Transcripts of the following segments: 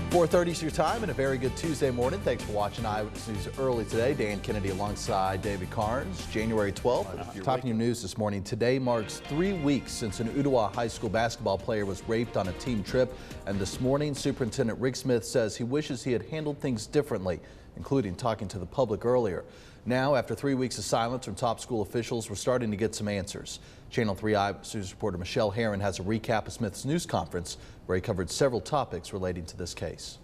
4:30 is your time and a very good Tuesday morning. Thanks for watching Eyewitness News early today. Dan Kennedy alongside David Carnes. January 12th. Top new news this morning. Today marks 3 weeks since an Ottawa High School basketball player was raped on a team trip. And this morning, Superintendent Rick Smith says he wishes he had handled things differently, including talking to the public earlier. Now, after 3 weeks of silence from top school officials, we're starting to get some answers. Channel 3 Eyewitness News reporter Michelle Herron has a recap of Smith's news conference where he covered several topics relating to this case.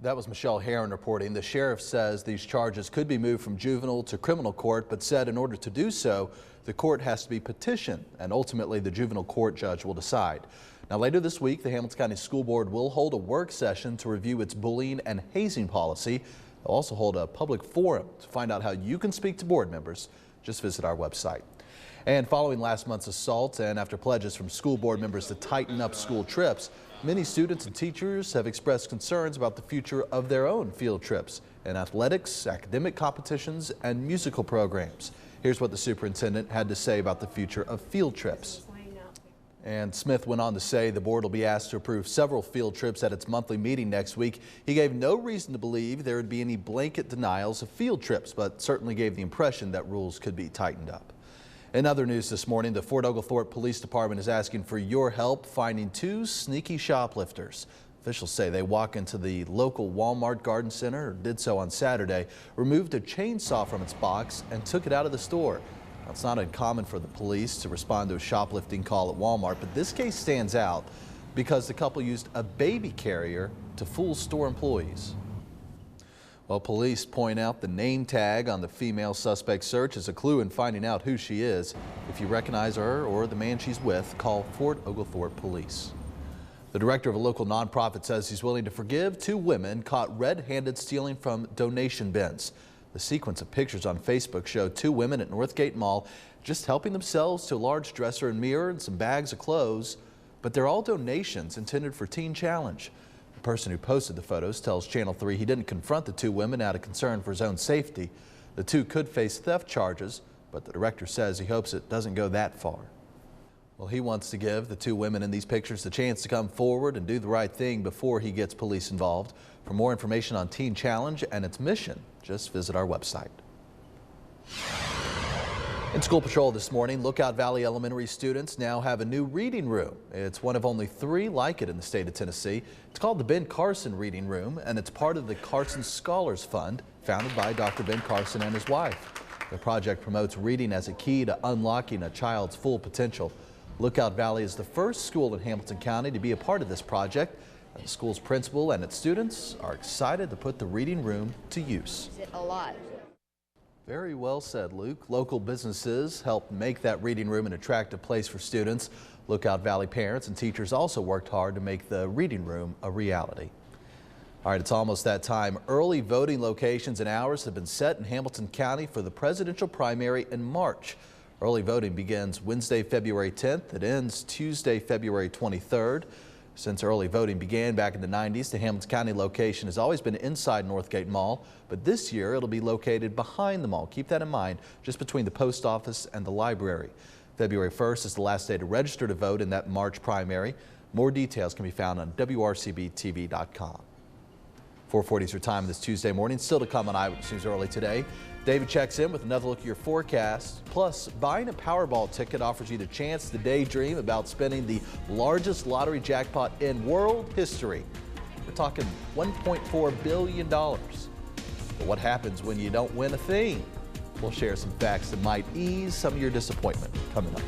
That was Michelle Herron reporting. The sheriff says these charges could be moved from juvenile to criminal court, but said in order to do so, the court has to be petitioned, and ultimately the juvenile court judge will decide. Now, later this week, the Hamilton County School Board will hold a work session to review its bullying and hazing policy. They'll also hold a public forum to find out how you can speak to board members. Just visit our website. And following last month's assault and after pledges from school board members to tighten up school trips, many students and teachers have expressed concerns about the future of their own field trips in athletics, academic competitions, and musical programs. Here's what the superintendent had to say about the future of field trips. And Smith went on to say the board will be asked to approve several field trips at its monthly meeting next week. He gave no reason to believe there would be any blanket denials of field trips, but certainly gave the impression that rules could be tightened up. In other news this morning, the Fort Oglethorpe Police Department is asking for your help finding 2 sneaky shoplifters. Officials say they walked into the local Walmart garden center, or did so on Saturday, removed a chainsaw from its box and took it out of the store. Now, it's not uncommon for the police to respond to a shoplifting call at Walmart, but this case stands out because the couple used a baby carrier to fool store employees. Well, police point out the name tag on the female suspect's search is a clue in finding out who she is. If you recognize her or the man she's with, call Fort Oglethorpe Police. The director of a local nonprofit says he's willing to forgive 2 women caught red-handed stealing from donation bins. The sequence of pictures on Facebook showed 2 women at NORTHGATE Mall just helping themselves to a large dresser and mirror and some bags of clothes, but they're all donations intended for Teen Challenge. The person who posted the photos tells Channel 3 he didn't confront the 2 women out of concern for his own safety. The 2 could face theft charges, but the director says he hopes it doesn't go that far. Well, he wants to give the 2 women in these pictures the chance to come forward and do the right thing before he gets police involved. For more information on Teen Challenge and its mission, just visit our website. In school patrol this morning, Lookout Valley Elementary students now have a new reading room. It's one of only 3 like it in the state of Tennessee. It's called the Ben Carson Reading Room, and it's part of the Carson Scholars Fund, founded by Dr. Ben Carson and his wife. The project promotes reading as a key to unlocking a child's full potential. Lookout Valley is the first school in Hamilton County to be a part of this project. And the school's principal and its students are excited to put the reading room to use. A lot. Very well said, Luke. Local businesses helped make that reading room an attractive place for students. Lookout Valley parents and teachers also worked hard to make the reading room a reality. All right, it's almost that time. Early voting locations and hours have been set in Hamilton County for the presidential primary in March. Early voting begins Wednesday, February 10th. It ends Tuesday, February 23rd. Since early voting began back in the 90s, the Hamilton County location has always been inside Northgate Mall, but this year it'll be located behind the mall. Keep that in mind, just between the post office and the library. February 1st is the last day to register to vote in that March primary. More details can be found on WRCBTV.com. 4:40 is your time this Tuesday morning. Still to come on Eyewitness News early today. David checks in with another look at your forecast. Plus, buying a Powerball ticket offers you the chance to daydream about spending the largest lottery jackpot in world history. We're talking $1.4 billion. But what happens when you don't win a thing? We'll share some facts that might ease some of your disappointment coming up.